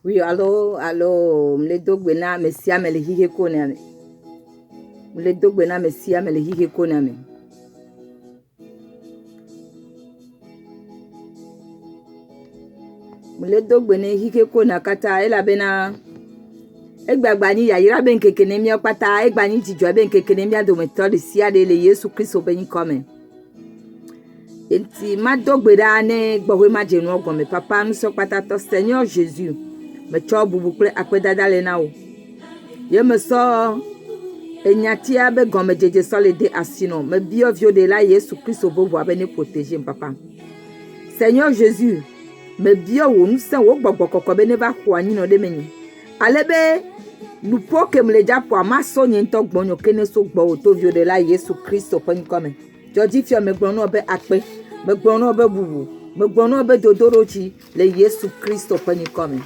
Oui, allô, me le dogbe na mesia me le hihe kone ame. Me le dogbe na mesia me le hihe kone ame. Me le dogbe ne hihe kone kata ela bena. Egbagba ni yayira ben kekene mi okpata, egba ni jijwa ben kekene mi adometo de sia de le Yesu Kristo ben come. Enti ma dogbe da ne gbowe ma jenu ogome papa mi so kpata to Seigneur Jésus. Me cho bubu kle akpedada le na o. Ye me so enyatia be gome jeje so le de asino. Me bio vio de la Yesu Kristo bo bo ne protéger papa. Seigneur Jésus, me bio wo nse wo gbogbo kokko be ne ba ho anyi no de meni. Alebe lupo ke me le japo amaso nyen to gbonyo kene so gbo to vio de la Yesu Kristo pen come. Jodi fio me gbonu obe akpe, me gbonu obe bubu, me gbonu obe dodorochi le Yesu Kristo pen come.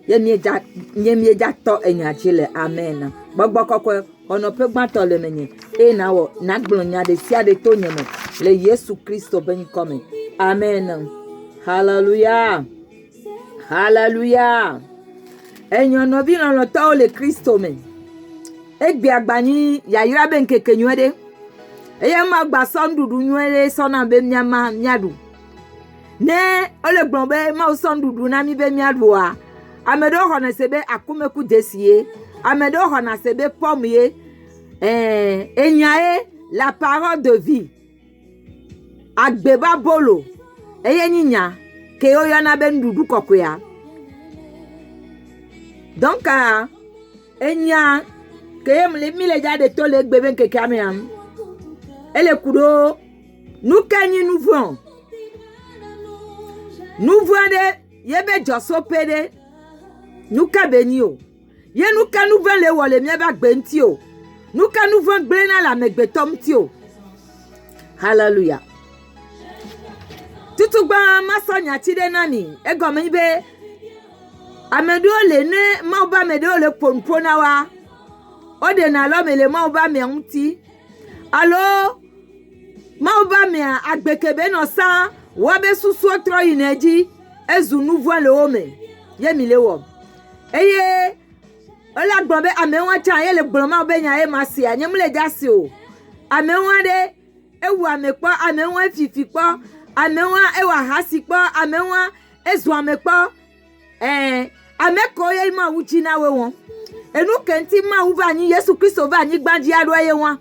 Ye mi eja to enyajile amen. Gbogbo kokko ono pe gbato le menye. E na wo na gblonya de sia de to nyeme le Yesu Kristo pen come. Amen. Hallelujah. Hallelujah. Enyo no bi no to le Kristo men. Egbe agbani yayira ben keke nywede. Eye ma gba sondudu nywede sona be nyama nyadu. Ne ole gbonbe ma sondudu na mi be nyadu a. Amedo hona sebe akumeku desie. Amedo hona sebe pomye. Enyae la parole de vie. Agbeba bolo. Eye ninya ke oyo na be ndudu kokoya. Donc enya ke mi le ja de to le gbebe keke amiam. Ele kudo nous kanyi nous voulons. Nous voulons de yebe joso pede. Nous ka benio. Ye nous ka nous voulons le wole mi ba gbentio. Nous ka nous voulons gbena la megbetom tio. Hallelujah. Tutugba masonya tide nani ego mi be amedo le ne ma ba medo le ponpona wa. Ode na lo me le ma ba me unti. Allo ma ba me agbekebe no san wa be susu otro yineji ezu nouveau le home ye mi le wo eye ola gbon be amewa chan ye le gbon ma be nya e ma si anyem le jasi o amewa de ewu amepo amewa fifi po amewa ewa hasi po amewa ezu amepo ameko ye ma wuchi na we won enu kenti ma wu ba ni Yesu Kristo ba ni gbandi aro ye won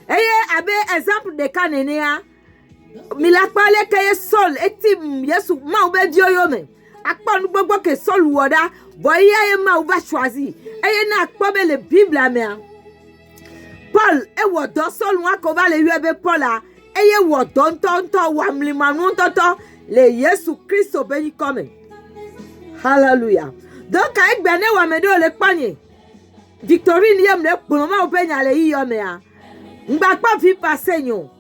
eye abe exemple de kanenia mi la pale ke sol etim Yesu ma ube di oyo me akpa nu gbogbo ke sol woda boy ye ma uba choisi eye na akpa be le Bible ame Paul e wo do sol wa ko ba le yebe Paul a eye wo do ntonto wa mlimanu ntonto le Yesu Kristo be yi come. Hallelujah. Donc a egbe ne wa me do le panye Victorine yem le pon ma ube nya le yi yo me a ngba pa fi pasenyo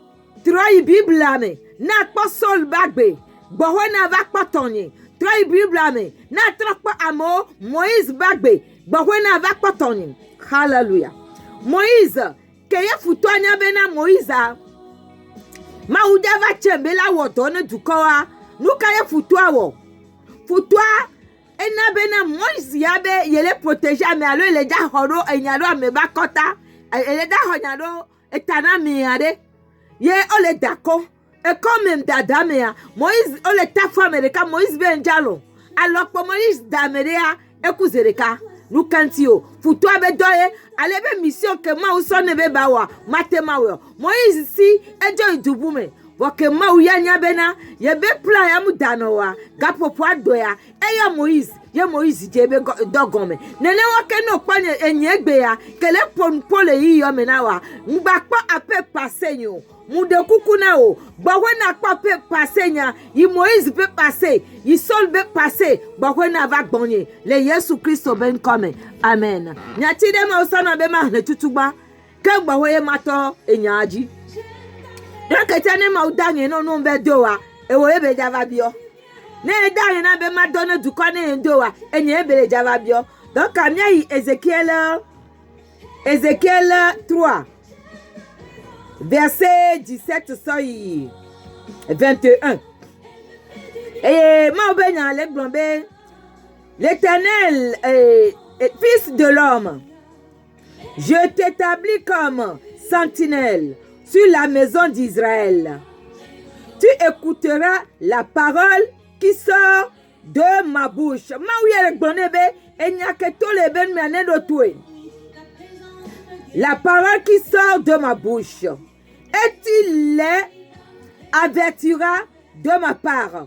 Troi Bible ame na kpo sol bagbe gbowe na va kpotonye Troi Bible ame na trokpo amo Moïse bagbe gbowe na va kpotonye. Hallelujah. Moïse keye futu anya be na Moïse ma uja va chembe la woto ne dukowa nuka ye futu awo futu ena be na Moïse ya be yele protéger ame alo ele ja horo enyaro ame bakota ele da honyaro etana mi ade ye ole dako e comme dada mea Moïse ole tafu Amerika Moïse benjalo alokpo Moïse damerea ekuzereka nukantio futu abedoye alebe mission ke ma usone be bawa matemawe Moïse si ejo idubume woke ma uyanya bena ye be plan ya mudanowa gapopo adoya eya Moïse ye Moïse jebe dogome nene woke no kwanye enyegbe ya kele ponpole yi yo menawa ngbakpo ape pasenyo mude kukuna o bawe na pape pasenya yi Moïse pe passer yi sol be passer bawe na va gbonye le Yesu Kristo ben come. Amen. Nyati de ma osana be ma ne tutugba ke bawe ye mato enyaji donc etene ma udanye no be doa e wo ebe java bio ne danye na be ma donne du kone ndoa enye ebe java bio. Donc amia yi Ézéchiel 3 verset 17 soyi 21 ma obenya le glombe l'Éternel, fils de l'homme, je t'établis comme sentinelle sur la maison d'Israël. Tu écouteras la parole qui sort de ma bouche. La parole qui sort de ma bouche. Et tu les avertiras de ma part.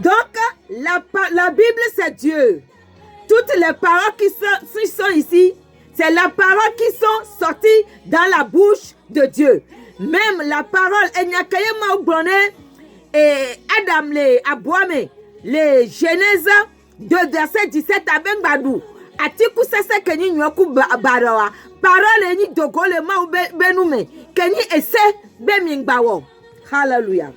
Donc, la Bible, c'est Dieu. Toutes les paroles qui sont ici, c'est la parole qui sont sorties dans la bouche de Dieu. Même la parole, et Adam les Abouame, les Genèse de verset 17 à Bengbadou. Atiku sese kenyi nyoku barawa. Parole ni dogole ma benume. Kenyi esse bemingbawo. Hallelujah.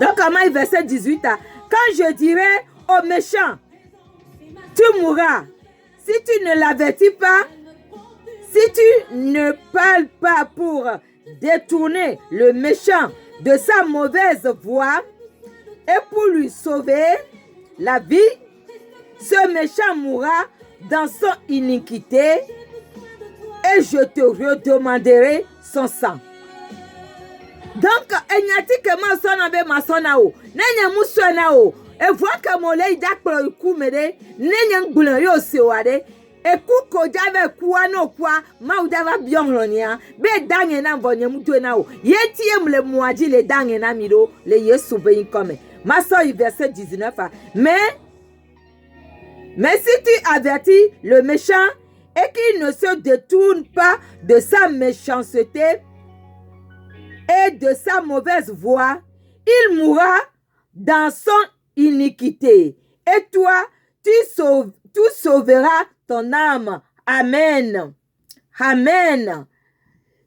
Donc, à verset 18, quand je dirai aux méchants, tu mourras. Si tu ne l'avertis pas, si tu ne parles pas pour détourner le méchant de sa mauvaise voie et pour lui sauver la vie, ce méchant mourra dans son iniquité et je te redemanderai son sang. Donc, enyati que ma sona be ma sona o, nenya musona o, e voit que mon lei dakpro iku mede, nenya ngbulan yo se wade, e ku ko jave kuwa no kwa, ma udava bionglonia, be dange na vonye mutu na o, yeti emle muaji le dange na miro, le yesu be inkome. Ma soeur, verset 19, mais si tu avertis le méchant et qu'il ne se détourne pas de sa méchanceté, et de sa mauvaise voie, il mourra dans son iniquité. Et toi, tu sauveras ton âme. Amen. Amen.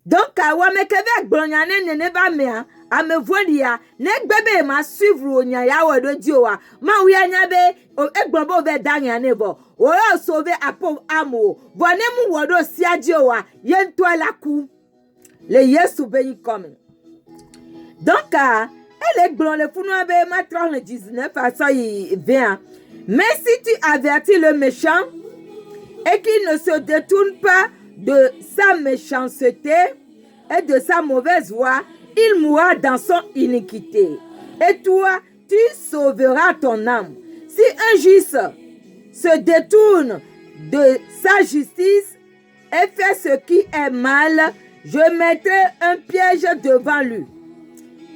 Donc, awamekeve gbonyane neneba mea, amevolia, negbebe ma suivre onya ya wodo diowa, ma uyanya be egbombo be danya nebo. Oyo sauver apo amo. Vonemu wodo siadiowa, yentwa la ku. Le yesu beni comme. Donc, elle est blonde, le founoube, ma 19 à ça, il vient. Mais si tu avertis le méchant et qu'il ne se détourne pas de sa méchanceté et de sa mauvaise voie, il mourra dans son iniquité. Et toi, tu sauveras ton âme. Si un juste se détourne de sa justice et fait ce qui est mal, je mettrai un piège devant lui.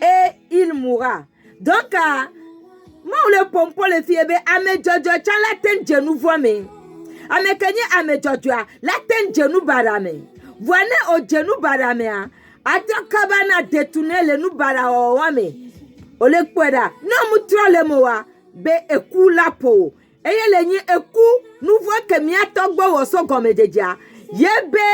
Et il mourra. Donc, moi, le pompon, le fiebe, ame jojo, chan la ten genou voime. Ame kenye ame jojo, la ten genou barame. Voine au genou barame, atan kabana détourner le nou bara wame. Ole kweda, non mutro le moa, be eku la po. Eye le nye eku, nou voit que mi atogbo woso gome deja. Yebe,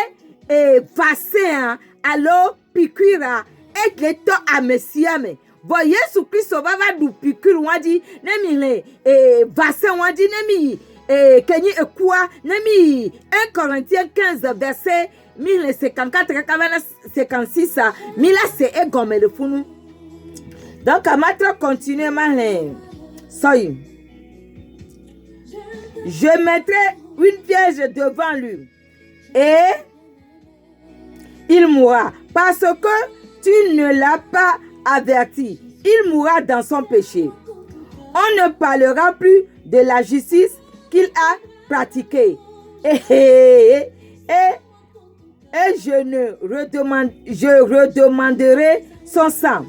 vaccin, alo, piqûre, et le to amesiame. Bon, Yesu Christ va du piqûre wadi, nemi le vaccin wadi, nemi kenyi ekua, nemi 1 Corinthiens 15 verset 1054 56, mila se e gome le funu. Donc, à maintenant continuer ma soy. Je mettrai une piège devant lui et il mourra parce que tu ne l'as pas averti. Il mourra dans son péché. On ne parlera plus de la justice qu'il a pratiquée. Et je redemanderai son sang.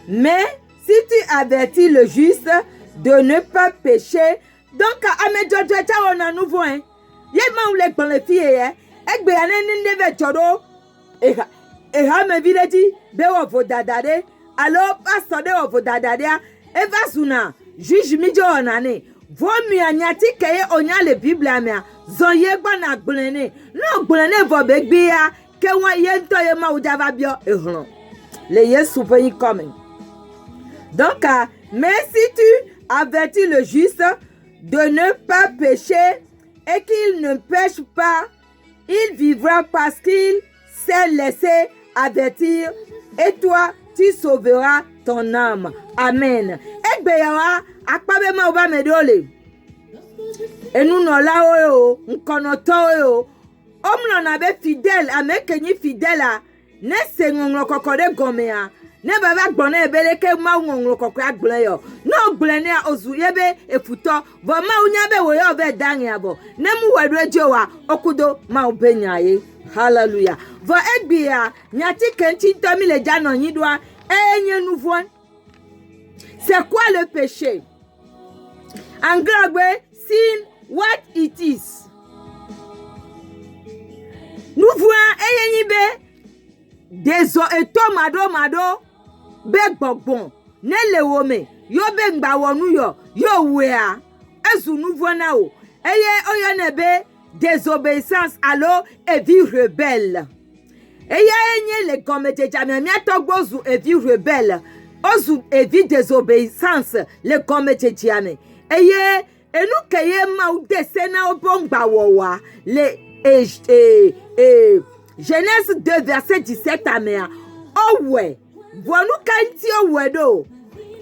Mais si tu avertis le juste de ne pas pécher, donc à mes jojo on a nouveau hein. Yema ou les dans les filles hein. Egbe anene neve choro. Et me village be wo dadade. Alors pastor de wo dadade eva suna juge mijo onane. Vo mi anyati keye onya le Bible amia. Zonye gba na gblene. No gblene vo be gbe ya ke won ye nto ye ma udava bio ehun. Le Yesu veut comme. Donc, mais si tu avertis le juste de ne pas pécher et qu'il ne pêche pas, il vivra parce qu'il s'est laissé avertir et toi, tu sauveras ton âme. Amen. Ekbeyawa, akpabema oba medole. enu no la o nkono to o omlo na be fidèle amekenyi fidèle a ne se ngonglo kokore gomea ne baba gbona ebele ke ma ngonglo kokore agblen yo no gblen ne ozu yebe efuto bo ma unya be wo yo be dan ya bo ne mu wedo ejowa okudo ma obenya ye hallelujah vo egbia nyati kenti tomi le jano yidwa enye nouveau. C'est quoi le péché? En grec, sin what it is. Nous voyons des mado be gbon ne le wome yo be ngba wonu yo wea ezu nous voyons o oyo nebe désobéissance allo et vie rebelle. Enye le gomme de jamais miato gozu et vie rebelle. Ozu evi désobéissance le gomme de jamais. Enu keye ma ou desena obongba wowa le Genèse 2 verset 17 amea. Owe vonu kanti owe do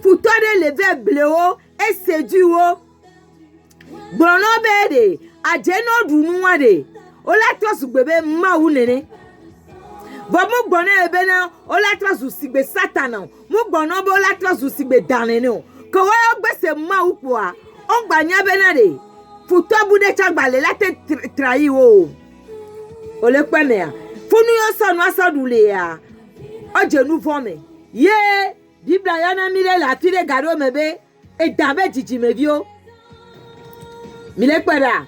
futore le verbe et séduo bono bede ajeno dunuwa de ola tosu bebe ma ou nene. Vomu gbona ebena ola trasu sigbe satana mu gbona bo ola trasu sigbe danene o ko wo gbese ma upo a on gba nya bena de futo bude chagbale la te trahi o ole kweme a funu yo sonu asadule ya oje nu fome ye biblia yana mire la tire garo mebe e dabe jiji mevio mile kwera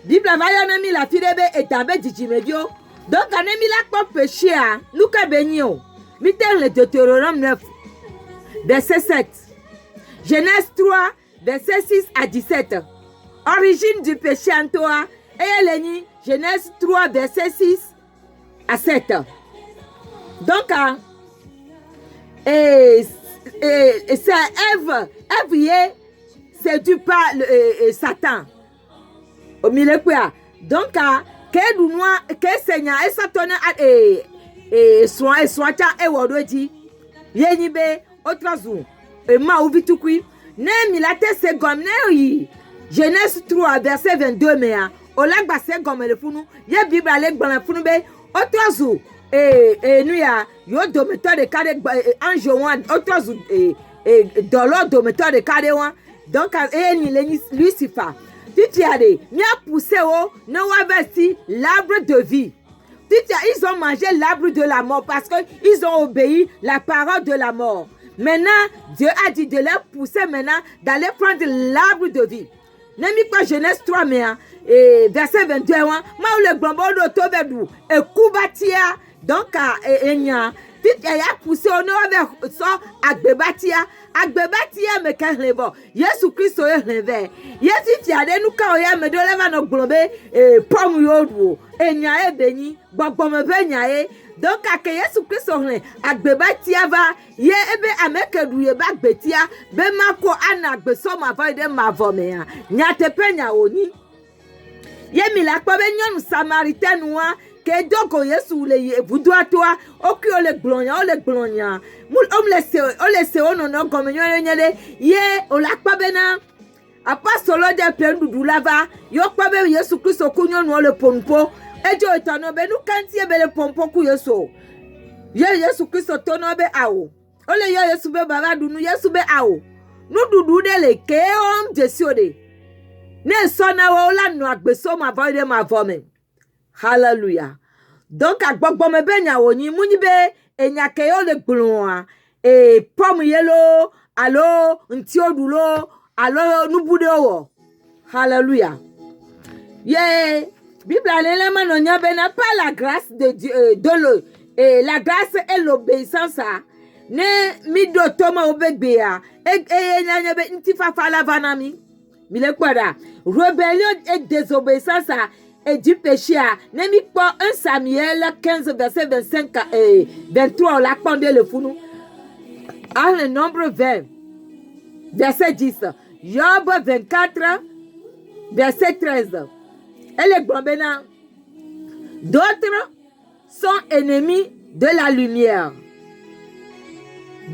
biblia yana mi la tire be e dabe jiji mevio. Donc, on a mis la péché à nous bénio. Mettez le Deutéronome 9, verset 7. Genèse 3, verset 6 à 17. Origine du péché en toi. Et Eleni, Genèse 3, verset 6 à 7. Donc, c'est Ève y est séduit par Satan. Au milieu quoi? Donc, que du noir que seigneur et satana soin e wodoji yeni be otrazu e ma ubitukui ne milate se gomne yi Genèse 3 verset 22 mea olagba se gomele funu ye bible ale gba funu be otrazu nuya yo dometeur de kade ange wan otrazu dolo dometeur de kade wan donc ni Lucifer. Titiade, mi a poussé au ne wavesti l'arbre de vie. Ils ont mangé l'arbre de la mort parce qu'ils ont obéi la parole de la mort. Maintenant, Dieu a dit de leur pousser maintenant d'aller prendre l'arbre de vie. Nemi quoi Genèse 3 verset 22 ma le gbombo do tobedu e kubatia donc enya Titiade a poussé au ne wavesti so agbebatia me kanlebo Yesu Kristo ehve Yesu ti ade nu ka oya me do leva no globe pom yodu enya ebeni gbogbo me benya donc ake Yesu Kristo hlen agbebatia va ye ebe amekedu ye bagbetia be mako ana agbeso ma va de ma vome ya nya te penya oni ye mi la po be nyonu samaritain wa ke dogo Yesu le budu atoa oki ole glonya mul ole se ono no gomenyo nyele ye ola kpabena apostolo de pendudu lava yo kpabe Yesu Kristo kunyo no le pompo ejo etano be nu kantie be le pompo ku Yesu Yesu Kristo tono be awo ole yo Yesu be baba dunu Yesu be awo nu dudu de le ke on jesiode ne sona wo la no agbeso ma voide ma vome. Hallelujah. Donc agbogbo me benya woni munyi be enyake yo le gbloa pom yelo alo ntiodulo alo nubude wo. Hallelujah. Yeah, Bible ale ma no nya be na pas la grâce de Dieu la grâce et l'obéissance ne mi do toma obegbea nya be ntifa fala vanami mile kwada rébellion et désobéissance et du péché ne mi pas 1 Samuel 15 verset 25 et 23 la pendé le founou à le nombre 20 verset 10 Job 24 verset 13 et les Bombena d'autres sont ennemis de la lumière.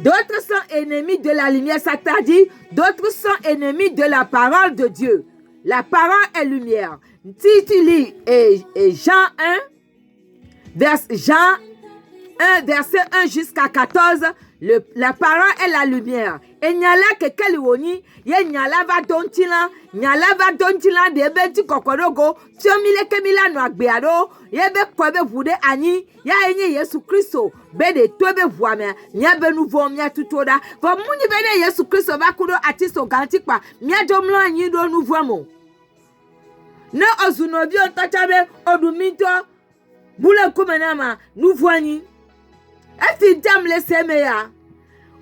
D'autres sont ennemis de la lumière, ça t'a dit, d'autres sont ennemis de la parole de Dieu. la parole est lumière. Si tu lis Jean 1, Jean 1, verset 1 jusqu'à 14, la parole est la lumière. Et nyala kekeli woni, ye nyala va dontila de benti kokorogo, tiomile kemila no agbeado, ye be kwebe vude ani, ya enye Yesu Kristo, be de tobe vuame, nya be nouveau mia tutoda, va muni bene Yesu Kristo va kudo atiso gantikpa, mia jomlo anyi do nouveau mo. Ne ozunobi on tachabe oduminto, bule kumenama, nouveau ani. Esti dam le semeya.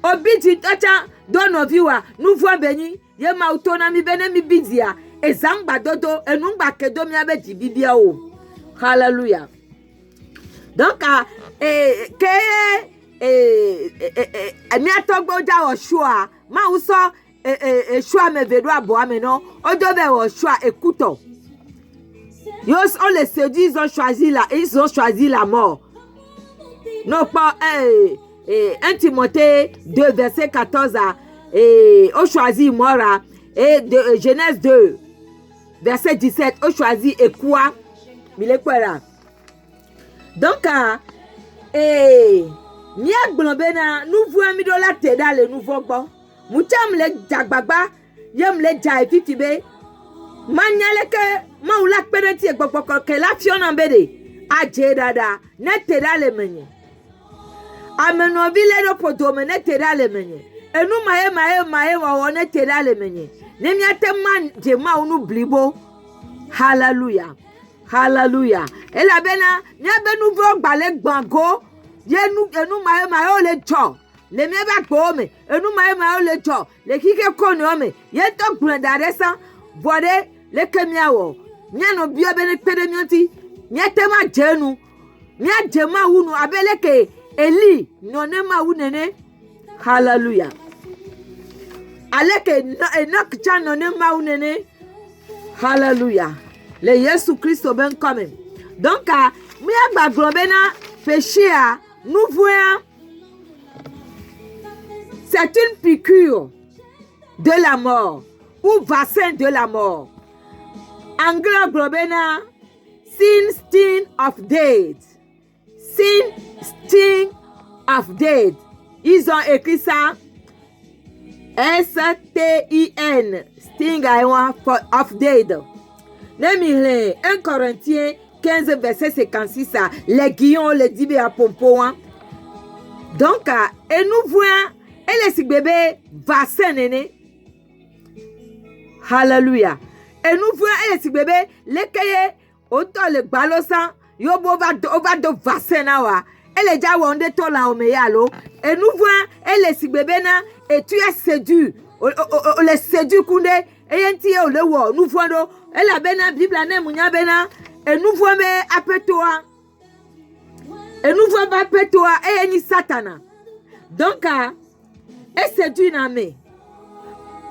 Obiti tacha dono viwa nouveau beni ye ma autonomy bene mi bidia ezamba dodo enungba kedo mi abe dibibia o. Hallelujah. Donc mi atogbo ja Oshua ma uso Oshua me vedo abo ameno odo be Oshua écoute. Yos on les séduit, ils ont choisi la mort. Non pas 1 Timothée 2 verset 14 on choisit mort et de Genèse 2 verset 17 on choisit et quoi mile kwera. Donc mia gblobena nouveau mi do la te dans le nouveau bon mucham le jagbagba yem le jai fitibe manyale ke maula kpereti egbogbo ke la fiona mbede aje dada ne te dans le menye amenovile do podome ne te dans le menye enu maye wa ne te dans le menye ne miate man je ma unu blibo. Hallelujah. Hallelujah. Et la bena nya benu vo gbale gbango enu maye o le jo le mi ba gbo me enu maye o le jo le kike koni o me ye to gbanda resa bode le kemiawo nya no bio bene pede mioti nya tema jenu nya jema unu abeleke Eli no ne ma unene. Hallelujah. Aleke Enoch chan no ne ma unene. Hallelujah. Le Yesu Christo ben comme. Donc mi agba globena péché a nous voyons c'est une piqûre de la mort ou vaccin de la mort. Anglais globena sin sting of death. Sin sting of death. Ils ont écrit ça S-T-I-N sting of death. Nemile 1 Corinthiens 15 verset 56 les guillons les dibé à pompo. Donc et nous voyons et les bébé vaccin néné. Hallelujah. Et nous voyons et les bébé les cahiers autant le balosan yobo va do vaccin na wa ele ja wonde to la o me yalo et nous voyons et les bébé na et tu es séduit o les séduit kunde et yenti o le wo nous voyons et la bena bible na munya bena et nous voyons me apetoa et nous voyons ba apetoa et ni satana donc et séduit na me et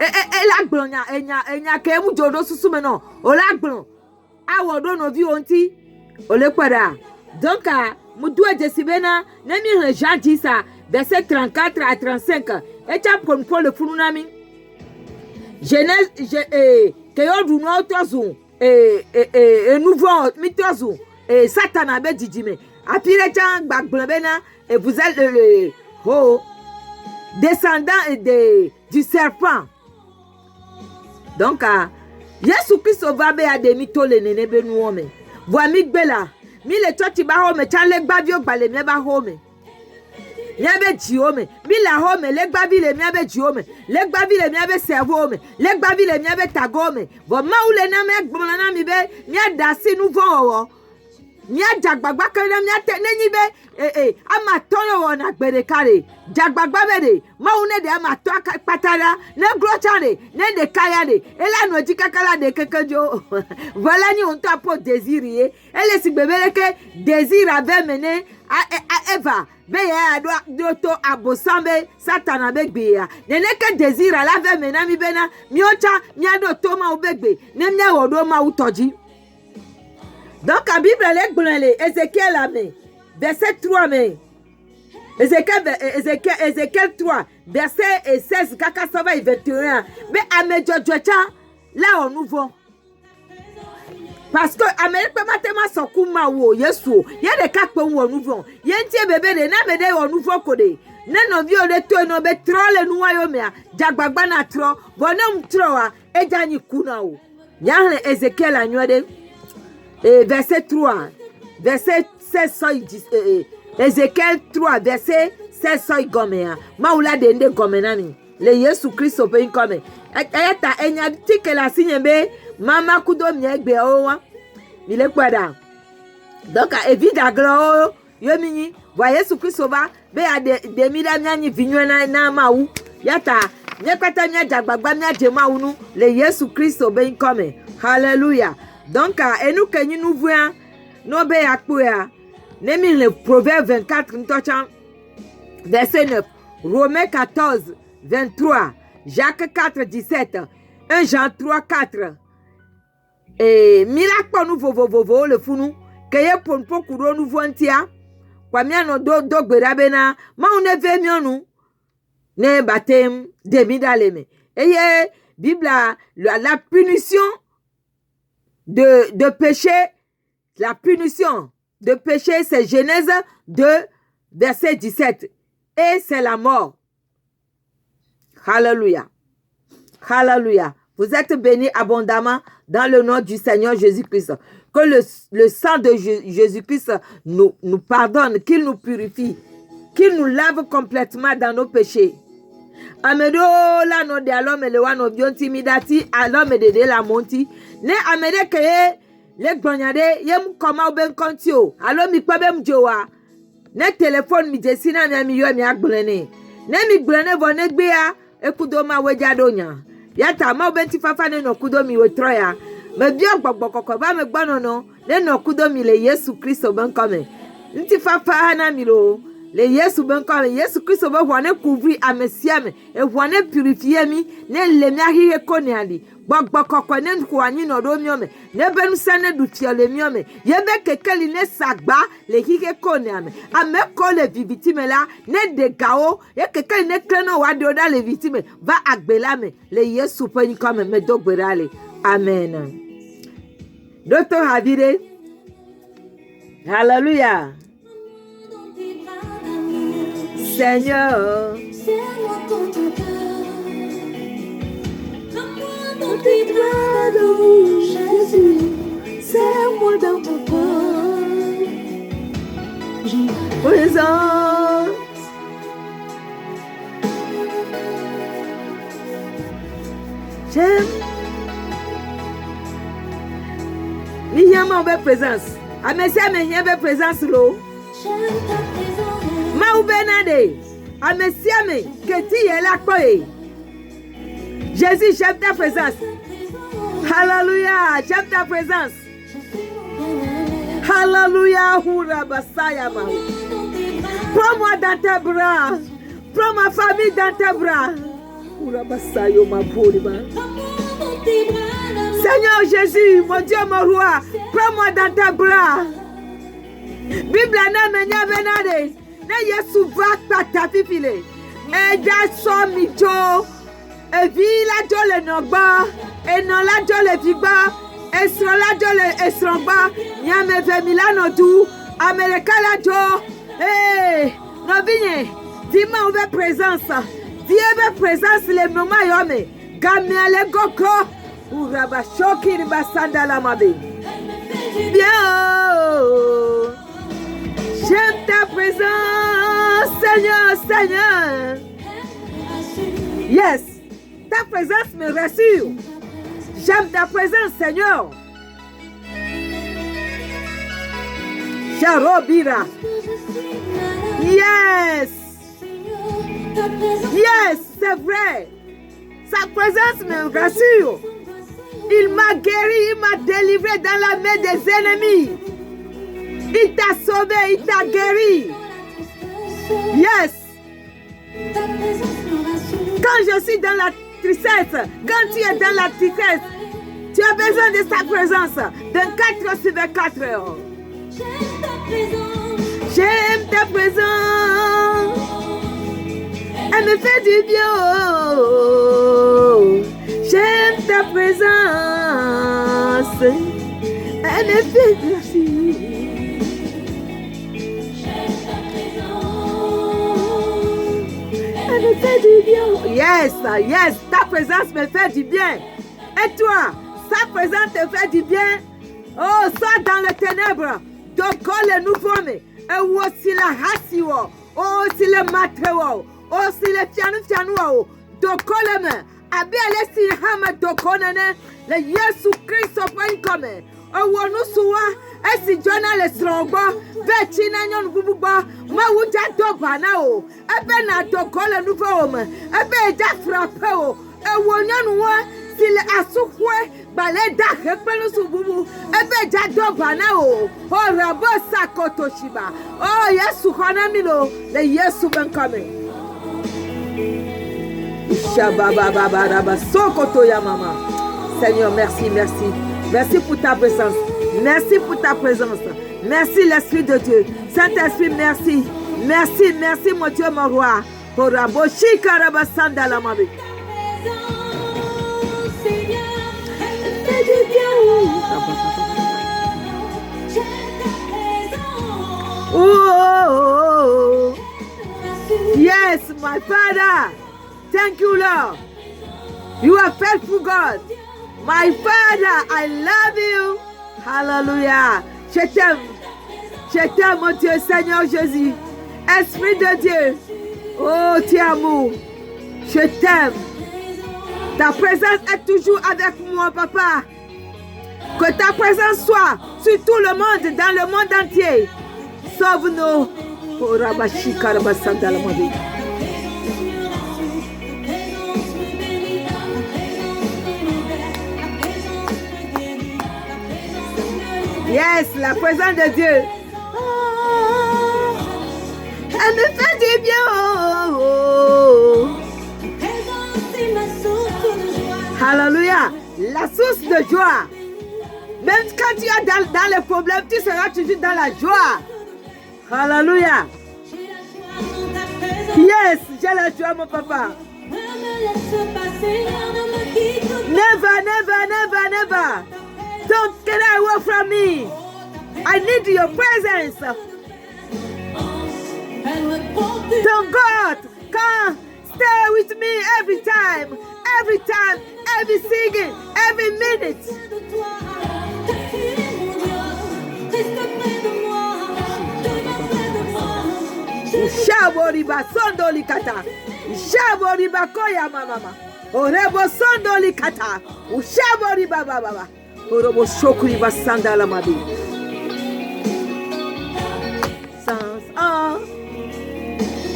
la glonya enya ke mu jodo susu me no o la glon awodo no vi onti ole kwada. Donc Moudou de Sibena nemi Jean 10 verset 34 à 35 et tu pour le fununami Genèse que yodu no tozu nouveau mitozu Satan be didime apire chan gbagbena et vous êtes le descendant du serpent. Donc Yesu Christ va be a demi tole nene be nu ome voa mi gbela mi le choti ba home chale gbavio gbale mi ba home mi abe ji home mi la home le gbavi le mi abe ji home le gbavi le mi abe servo home le gbavi le mi abe tago home vo ma ule na me gbona na mi be mi adasi nu vo wo mi ajagbagba kan na mi ate nenyi be ama tono wo na gbere kare jagbagba be de ma une de ama to patara ne glochare ne de kaya de ela no ji kakala de kekejo voilà ni on t'a pour désirer elle si bebele ke désir avait mené à Eva be ya do to abosambe satana be gbe ya ne ke désir ala avait mené mi bena mi ocha mi ado to ma obegbe ne mi awodo ma utoji. Donc la Bible est glonle Ézéchiel amen verset 3 mais Ézéchiel 3 verset 16 kaka sava 21 mais amejojocha là au nouveau Parce que Amérique matema sokuma wo Yesu ye de ka pe wo nouveau ye ntie bebe de na me de wo nouveau kode na no bi o de to no be trole nu ayo me a jagbagba na tro bonam tro a ejanyi kuna o ya Ézéchiel anwode verset 3 verset 16 Ézéchiel 3 verset 16 gomea maula de nde gomenani le Yesu Christ pe nkome eta enya tike la sinyembe mama kudo miegbe owa mile kwada donc evida glo yo mini wa Yesu Christ ba be ya de mi da nyanyi vinyo na mawu yata nye kwata nya jagbagba nya je mawu nu le Yesu Christ be nkome hallelujah donc enu kenyi nu vua no be akpo ya nemi le proverbe 24 ntocha verset 9 Romains 14 23 Jacques 4 17 1 Jean 3 4 et miracle nouveau le funu que ye pon pokuro nouveau antia kwa miano do gbera ma on ve mionu ne baptême de midaleme et ye Bible la punition de péché, la punition de péché c'est Genèse 2 verset 17 et c'est la mort. Hallelujah. Hallelujah. Vous êtes bénis abondamment dans le nom du Seigneur Jésus-Christ. Que le sang de Jésus-Christ nous pardonne, qu'il nous purifie, qu'il nous lave complètement dans nos péchés. Amedo la no de alome le wano bionti midati alome de la monti. Ne amede keye le gbonyade yem koma oben kontio. Alo mi kwabem jowa. Ne téléphone mi jesina ne mi yo mi agblene. Ne mi gblene vone gbe ya ekudo ma wejado nya. Yata ma obenti fafa ne no kudo mi wetroya. Me bio gbogbo kokko ba me gbano no ne no kudo mi le Yesu Kristo ben kome. Nti fafa hana mi lo le Yesu ben kome Yesu Kristo ba wane couvrir amesiame e wane purifier mi ne le mi ahiye koni ali. Gbogbo kokko ne ko anyi no do miome ne benu sane du tiele miome yebe kekeli ne sagba le hike koni ame ko le victime la ne de gao ye kekeli ne kleno wa de oda le victime va agbelame le Yesu pe ni kome me dogberale amen. Docteur Havire hallelujah Seigneur dans tes bras d'amour, Jésus, serre-moi dans ton corps. Présence. J'aime. Il y a ma belle présence. Ah, mais c'est il y a belle présence là. Ma ou benade. Ah, mais c'est que tu es là quoi? Jésus, j'aime ta présence. Hallelujah, j'aime ta présence. Hallelujah, hurra basaya ma. Prends-moi dans tes bras. Prends ma famille dans tes bras. Hurra basaya ma pauvre. Seigneur Jésus, mon Dieu, mon roi, prends-moi dans tes bras. Bible na menya benade. Na Yesu va ta fifile. E da so mi jo. Evi la jole nogba, e non la jole vigba, esro la jole esrogba, nyame vemila no du, Amerika la jo, no vigne, dis-moi où est présence, dis-moi présence le moment yome, gamme ale goko, ou raba shoki riba sandala mabe. Bien, j'aime ta présence, Seigneur, Seigneur. Yes. Ta présence me rassure. J'aime ta présence, Seigneur. Charobira. Yes. Yes, c'est vrai. Sa présence me rassure. Il m'a guéri, il m'a délivré dans la main des ennemis. Il t'a sauvé, il t'a guéri. Yes. Quand je suis dans la tristesse, quand tu es dans la tristesse, tu as besoin de sa présence. 24 heures sur 24 heures. J'aime ta présence. Elle me fait du bien. J'aime ta présence. Elle me fait merci. Elle me fait du bien. Yes, yes, ta présence me fait du bien. Et toi, sa présence te fait du bien. Oh, sors dans les ténèbres. Donc, le nouveau, mais aussi la race, aussi le matériau, aussi le fianou, donc, le main. Abi alesi hama dokonene le Yesu Kristo pankome owonu suwa esi jona le strongbo be china nyon bubugbo ma wuja dobana o ebe na dokole nuvo o me ebe ja frappe o ewonyon wo sile asukwe bale da hepenu sububu ebe ja dobana o rabo sakoto shiba oh Yesu hona milo le Yesu pankome Seigneur, merci, merci. Merci pour ta présence. Merci pour ta présence. Merci l'Esprit de Dieu. Saint-Esprit, merci. Merci, merci mon Dieu, mon roi. Oh, yes, my Father. Thank you, Lord. You are faithful, God. My Father, I love you. Hallelujah. Je t'aime. Je t'aime, mon Dieu, Seigneur Jésus. Esprit de Dieu. Oh, tu es amour. Je t'aime. Ta présence est toujours avec moi, Papa. Que ta présence soit sur tout le monde, dans le monde entier. Sauve-nous. Oh, Rabashi Karabasanda la Mabi. Yes, la présence de Dieu. Oh, elle me fait du bien. Oh, oh. Alléluia. La source de joie. Même quand tu es dans les problèmes, tu seras toujours dans la joie. Alléluia. Yes, j'ai la joie, mon papa. Never, never, never, never. Don't get away from me. I need your presence. So God, come stay with me every time, every singing, every minute. Shaboriba sondoli kata. Shaboriba koya mama. Orebo sondoli kata. Shaboriba baba. Orobo shokuri basanda la mabi. Sans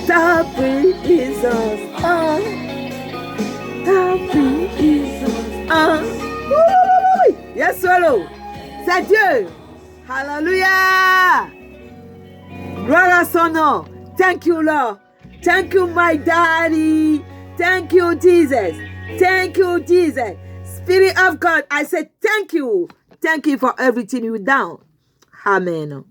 ta présence, ta présence, yes, solo. C'est Dieu. Hallelujah. Gloire à son nom. Thank you, Lord. Thank you, my daddy. Thank you, Jesus. Thank you, Jesus. Spirit of God, I say thank you. Thank you for everything you've done. Amen.